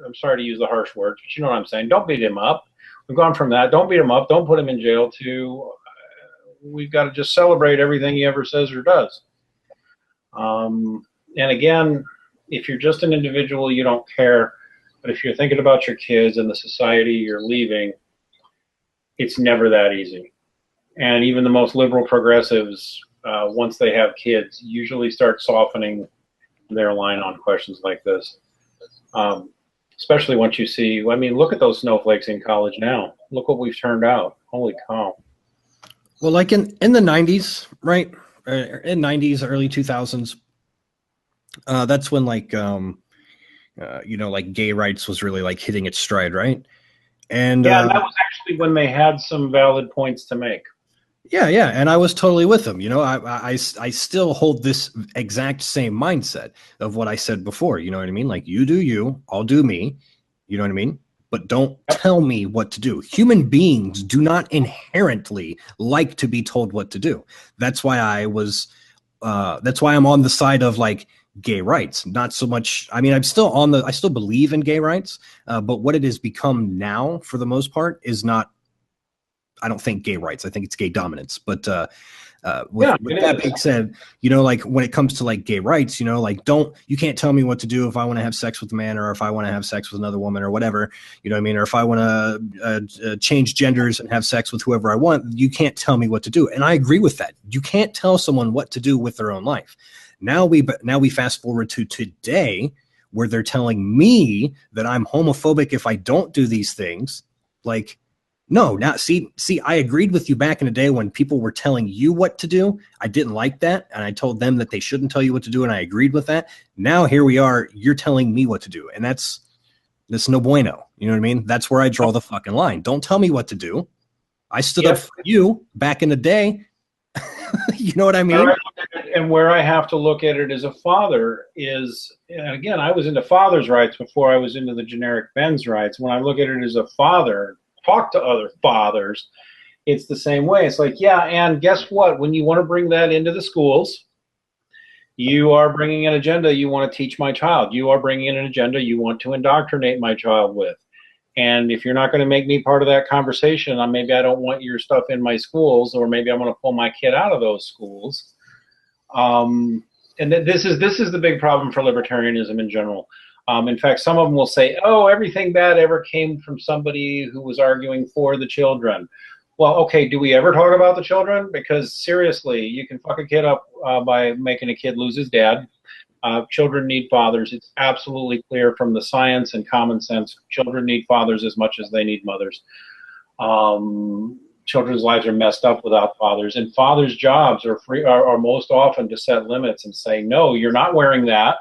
I'm sorry to use the harsh words, but you know what I'm saying. Don't beat him up. We've gone from that, don't beat him up, don't put him in jail, to we've got to just celebrate everything he ever says or does. And again, if you're just an individual, you don't care. But if you're thinking about your kids and the society you're leaving, it's never that easy. And even the most liberal progressives, once they have kids, usually start softening their line on questions like this. Especially once you see, look at those snowflakes in college now. Look what we've turned out. Holy cow. Well, like in the 90s, right? In 90s, early 2000s, that's when like gay rights was really like hitting its stride, right? And yeah, that was actually when they had some valid points to make. Yeah, and I was totally with them. I still hold this exact same mindset of what I said before. You know what I mean? Like, you do you, I'll do me. You know what I mean? But don't tell me what to do. Human beings do not inherently like to be told what to do. That's why that's why I'm on the side of like gay rights. Not so much. I still believe in gay rights, but what it has become now, for the most part, is not. I don't think gay rights. I think it's gay dominance. But with that being said, like when it comes to like gay rights, like you can't tell me what to do if I want to have sex with a man or if I want to have sex with another woman or whatever, you know what I mean? Or if I want to change genders and have sex with whoever I want, you can't tell me what to do. And I agree with that. You can't tell someone what to do with their own life. Now we fast forward to today where they're telling me that I'm homophobic if I don't do these things. Like, no, now see, I agreed with you back in the day when people were telling you what to do. I didn't like that, and I told them that they shouldn't tell you what to do, and I agreed with that. Now here we are, you're telling me what to do, and that's no bueno. You know what I mean? That's where I draw the fucking line. Don't tell me what to do. I stood up for you back in the day. You know what I mean? And where I have to look at it as a father is, and again, I was into father's rights before I was into the generic men's rights. When I look at it as a father, talk to other fathers, it's the same way. It's like, yeah, and guess what? When you want to bring that into the schools, you are bringing an agenda you want to teach my child. You are bringing in an agenda you want to indoctrinate my child with. And if you're not going to make me part of that conversation, maybe I don't want your stuff in my schools, or maybe I'm going to pull my kid out of those schools. And this is the big problem for libertarianism in general. In fact, some of them will say, oh, everything bad ever came from somebody who was arguing for the children. Well, okay, do we ever talk about the children? Because seriously, you can fuck a kid up by making a kid lose his dad. Children need fathers. It's absolutely clear from the science and common sense. Children need fathers as much as they need mothers. Children's lives are messed up without fathers, and fathers' jobs are most often to set limits and say, no, you're not wearing that.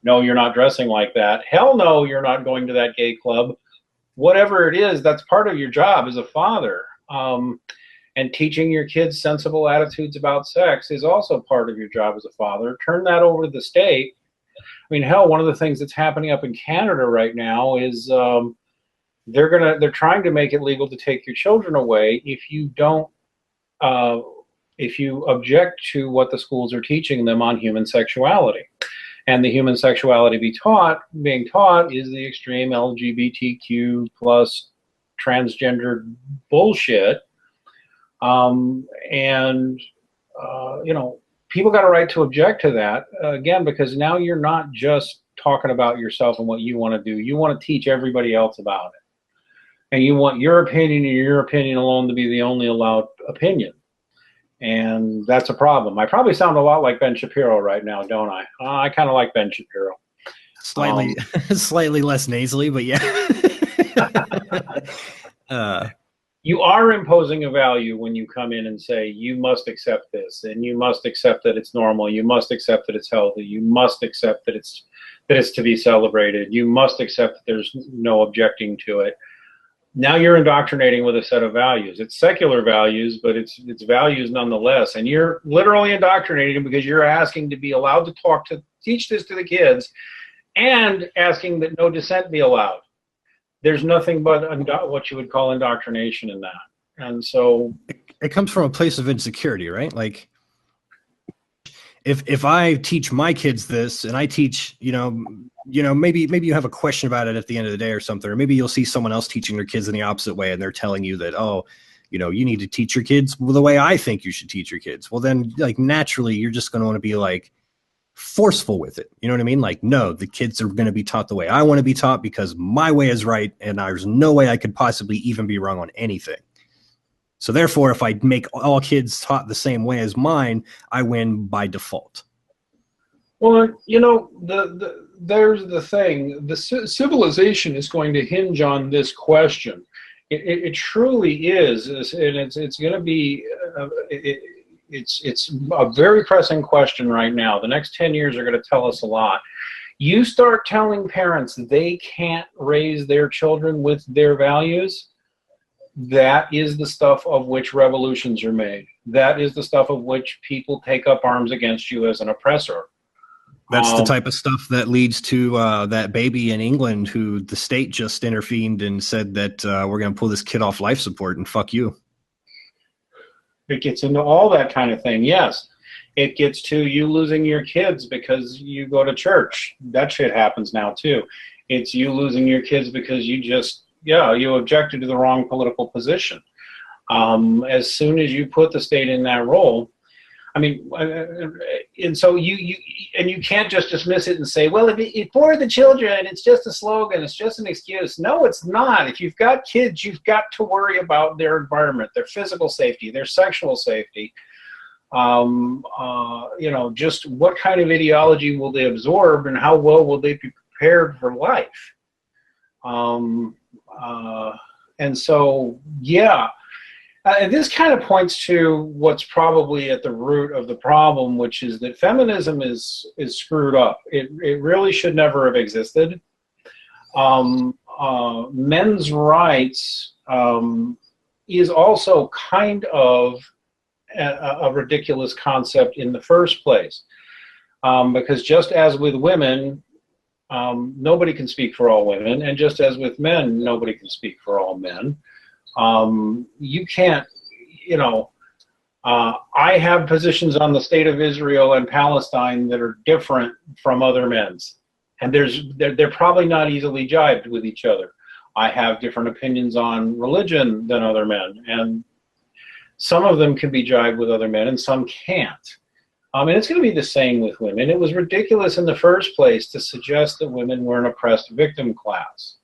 No, you're not dressing like that. Hell no, you're not going to that gay club. Whatever it is, that's part of your job as a father. And teaching your kids sensible attitudes about sex is also part of your job as a father. Turn that over to the state. I mean, hell, one of the things that's happening up in Canada right now is they're trying to make it legal to take your children away if you don't if you object to what the schools are teaching them on human sexuality. And the human sexuality being taught is the extreme LGBTQ plus transgender bullshit. People got a right to object to that, again, because now you're not just talking about yourself and what you want to do. You want to teach everybody else about it. And you want your opinion and your opinion alone to be the only allowed opinion. And that's a problem. I probably sound a lot like Ben Shapiro right now, don't I? I kind of like Ben Shapiro. Slightly, slightly less nasally, but yeah. You are imposing a value when you come in and say, you must accept this, and you must accept that it's normal. You must accept that it's healthy. You must accept that it's to be celebrated. You must accept that there's no objecting to it. Now you're indoctrinating with a set of values. It's secular values, but it's values nonetheless. And you're literally indoctrinating because you're asking to be allowed to teach this to the kids, and asking that no dissent be allowed. There's nothing but what you would call indoctrination in that. And so it comes from a place of insecurity, right? Like if I teach my kids this, and I teach, maybe you have a question about it at the end of the day or something, or maybe you'll see someone else teaching their kids in the opposite way, and they're telling you that, oh, you need to teach your kids the way I think you should teach your kids. Well, then, like, naturally, you're just going to want to be like forceful with it. You know what I mean? Like, no, the kids are going to be taught the way I want to be taught because my way is right, and there's no way I could possibly even be wrong on anything. So therefore, if I make all kids taught the same way as mine, I win by default. Well, there's the thing. The civilization is going to hinge on this question. It truly is, and it's going to be. It's a very pressing question right now. The next 10 years are going to tell us a lot. You start telling parents they can't raise their children with their values, that is the stuff of which revolutions are made. That is the stuff of which people take up arms against you as an oppressor. That's the type of stuff that leads to that baby in England who the state just intervened and said that we're going to pull this kid off life support and fuck you. It gets into all that kind of thing, yes. It gets to you losing your kids because you go to church. That shit happens now, too. It's you losing your kids because you objected to the wrong political position. As soon as you put the state in that role, I mean, and so you can't just dismiss it and say, well, if for the children, it's just a slogan, it's just an excuse. No, it's not. If you've got kids, you've got to worry about their environment, their physical safety, their sexual safety. Just what kind of ideology will they absorb, and how well will they be prepared for life? And so, yeah. And this kind of points to what's probably at the root of the problem, which is that feminism is screwed up. It really should never have existed. Men's rights is also kind of a ridiculous concept in the first place, because just as with women, nobody can speak for all women, and just as with men, nobody can speak for all men. You can't, I have positions on the state of Israel and Palestine that are different from other men's, and they're probably not easily jived with each other. I have different opinions on religion than other men, and some of them can be jived with other men and some can't. And it's going to be the same with women. It was ridiculous in the first place to suggest that women were an oppressed victim class.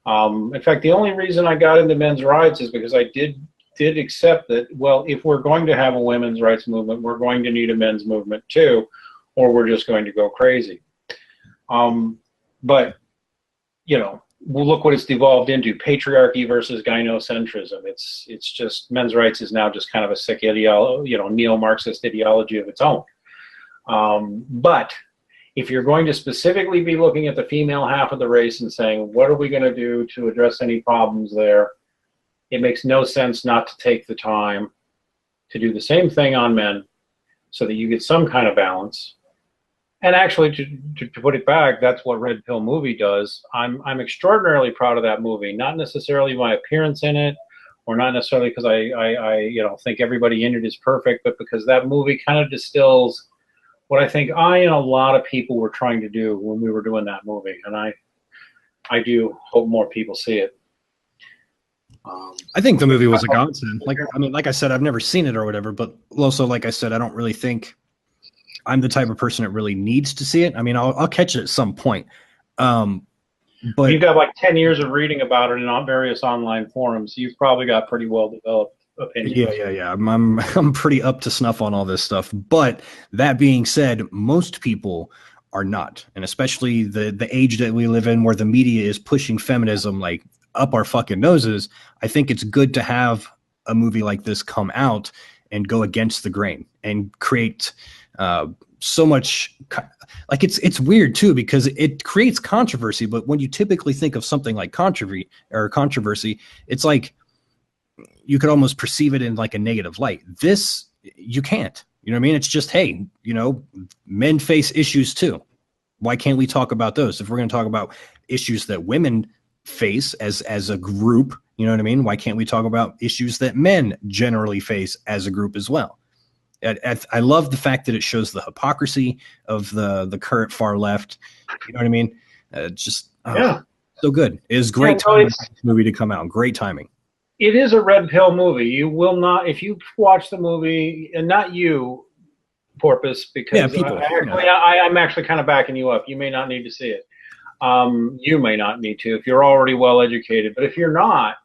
In fact, the only reason I got into men's rights is because I did accept that, well, if we're going to have a women's rights movement, we're going to need a men's movement too, or we're just going to go crazy. But, you know, well, look what it's devolved into: patriarchy versus gynocentrism. It's just, men's rights is now just kind of a sick ideology, you know, neo-Marxist ideology of its own. But if you're going to specifically be looking at the female half of the race and saying, what are we going to do to address any problems there, it makes no sense not to take the time to do the same thing on men so that you get some kind of balance. And actually, to put it back, that's what Red Pill movie does. I'm extraordinarily proud of that movie. Not necessarily my appearance in it, or not necessarily because I you know, think everybody in it is perfect, but because that movie kind of distills what I think I and a lot of people were trying to do when we were doing that movie. And I do hope more people see it. I think the movie was a godsend. Like, I mean, like I said, I've never seen it or whatever, but also, like I said, I don't really think I'm the type of person that really needs to see it. I mean, I'll catch it at some point. But you've got like 10 years of reading about it in various online forums. You've probably got pretty well developed opinions. Yeah. I'm pretty up to snuff on all this stuff. But that being said, most people are not, and especially the age that we live in, where the media is pushing feminism like up our fucking noses. I think it's good to have a movie like this come out and go against the grain and create so much, like, it's weird too, because it creates controversy. But when you typically think of something like controversy, it's like you could almost perceive it in like a negative light. This, you can't, you know what I mean? It's just, hey, you know, men face issues too. Why can't we talk about those? If we're going to talk about issues that women face as a group, you know what I mean? Why can't we talk about issues that men generally face as a group as well? I love the fact that it shows the hypocrisy of the current far left. You know what I mean? Yeah, so good. It is great timing for this movie to come out. Great timing. It is a red pill movie. You will not, if you watch the movie, and not you, Porpoise, because people, I'm actually kind of backing you up. You may not need to see it. You may not need to if you're already well educated. But if you're not,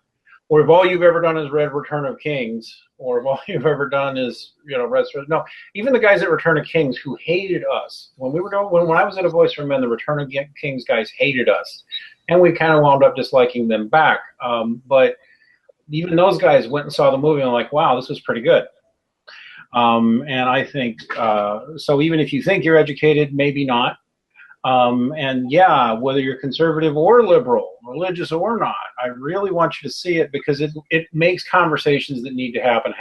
or if all you've ever done is read Return of Kings, or if all you've ever done is, you know, no, even the guys at Return of Kings who hated us when we were doing, when I was at A Voice for Men, the Return of Kings guys hated us, and we kind of wound up disliking them back. But even those guys went and saw the movie and were like, wow, this was pretty good. And I think so. Even if you think you're educated, maybe not. And yeah, whether you're conservative or liberal, religious or not, I really want you to see it, because it makes conversations that need to happen.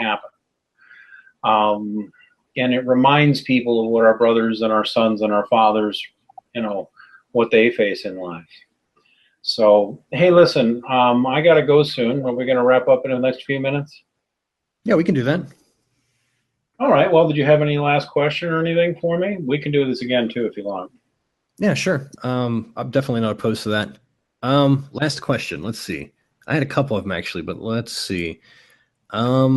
And it reminds people of what our brothers and our sons and our fathers, you know, what they face in life. So, hey, listen, I got to go soon. Are we going to wrap up in the next few minutes? Yeah, we can do that. All right. Well, did you have any last question or anything for me? We can do this again too if you want. Yeah, sure. I'm definitely not opposed to that. Last question. Let's see. I had a couple of them actually, but let's see. How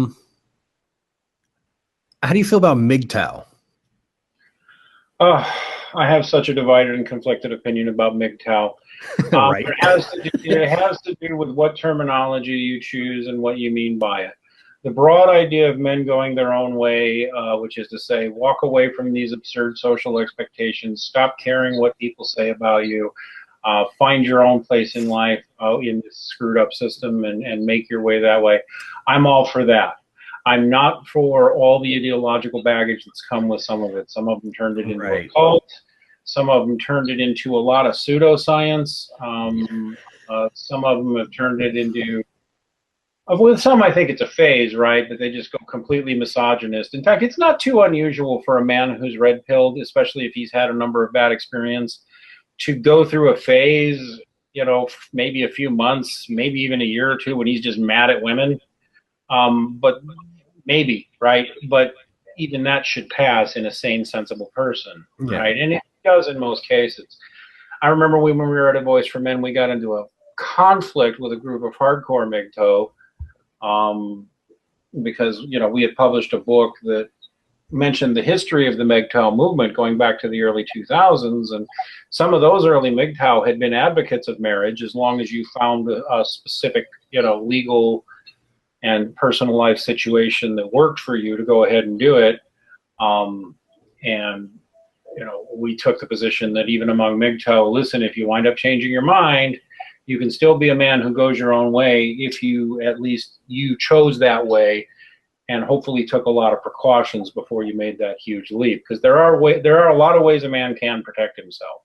do you feel about MGTOW? I have such a divided and conflicted opinion about MGTOW. Right. It has to do with what terminology you choose and what you mean by it. The broad idea of men going their own way, which is to say, walk away from these absurd social expectations, stop caring what people say about you, find your own place in life in this screwed up system, and make your way that way. I'm all for that. I'm not for all the ideological baggage that's come with some of it. Some of them turned it into a cult. Some of them turned it into a lot of pseudoscience. Some of them have turned it into, with some, I think it's a phase, right? That they just go completely misogynist. In fact, it's not too unusual for a man who's red-pilled, especially if he's had a number of bad experiences, to go through a phase, you know, maybe a few months, maybe even a year or two, when he's just mad at women. But maybe, right? But even that should pass in a sane, sensible person, right? And it does in most cases. I remember when we were at A Voice for Men, we got into a conflict with a group of hardcore MGTOW, because we had published a book that mentioned the history of the MGTOW movement going back to the early 2000s, and some of those early MGTOW had been advocates of marriage as long as you found a specific, legal and personal life situation that worked for you to go ahead and do it. And we took the position that even among MGTOW, listen, if you wind up changing your mind, you can still be a man who goes your own way if you chose that way, and hopefully took a lot of precautions before you made that huge leap. Because there are a lot of ways a man can protect himself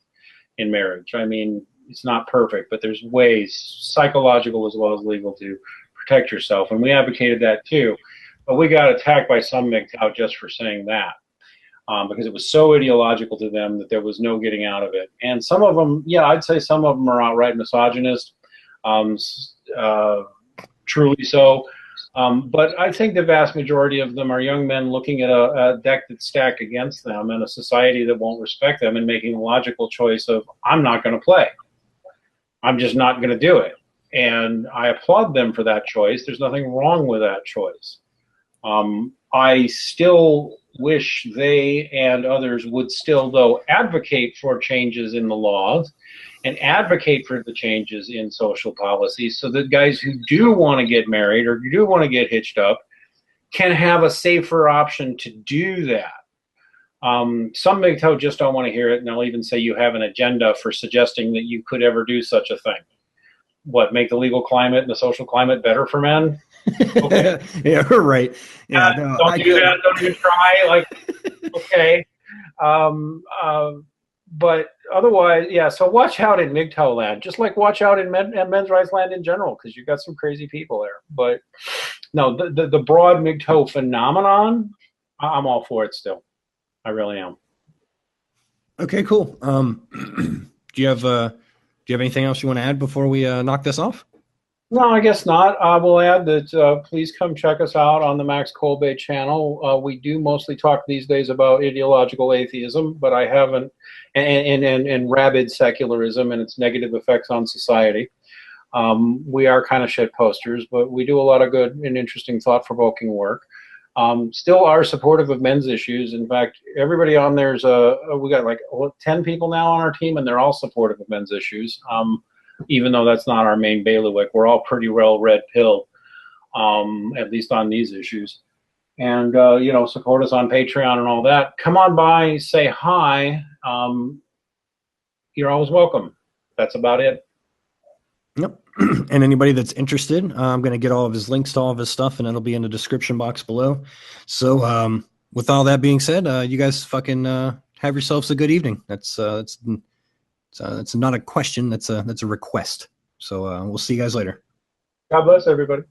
in marriage. I mean, it's not perfect, but there's ways, psychological as well as legal, to protect yourself. And we advocated that too. But we got attacked by some MGTOW just for saying that, because it was so ideological to them that there was no getting out of it. And some of them, I'd say some of them are outright misogynist, truly so. But I think the vast majority of them are young men looking at a deck that's stacked against them and a society that won't respect them, and making a logical choice of, I'm not going to play. I'm just not going to do it. And I applaud them for that choice. There's nothing wrong with that choice. I still wish they and others would still, though, advocate for changes in the laws and advocate for the changes in social policies, so that guys who do want to get married or do want to get hitched up can have a safer option to do that. Some MGTOW just don't want to hear it, and they'll even say you have an agenda for suggesting that you could ever do such a thing. What, make the legal climate and the social climate better for men? Okay. Yeah, right. Yeah, no, don't do that. Don't even try. Like, okay. But otherwise, so watch out in MGTOW land, just like watch out in men's rights land in general, because you've got some crazy people there. But no, the broad MGTOW phenomenon, I'm all for it still. I really am. Okay, cool. Do you have anything else you want to add before we knock this off? No, I guess not. I will add that please come check us out on the Max Kolbe channel. We do mostly talk these days about ideological atheism, but I haven't, and rabid secularism and its negative effects on society. We are kind of shit posters, but we do a lot of good and interesting, thought-provoking work. Still are supportive of men's issues. In fact, everybody on there's we got like 10 people now on our team, and they're all supportive of men's issues. Even though that's not our main bailiwick, we're all pretty well red pill, at least on these issues. And support us on Patreon and all that. Come on by, say hi. You're always welcome. That's about it. Yep. And anybody that's interested, I'm going to get all of his links to all of his stuff, and it'll be in the description box below. So with all that being said, you guys fucking have yourselves a good evening. That's not a question. That's a request. So we'll see you guys later. God bless everybody.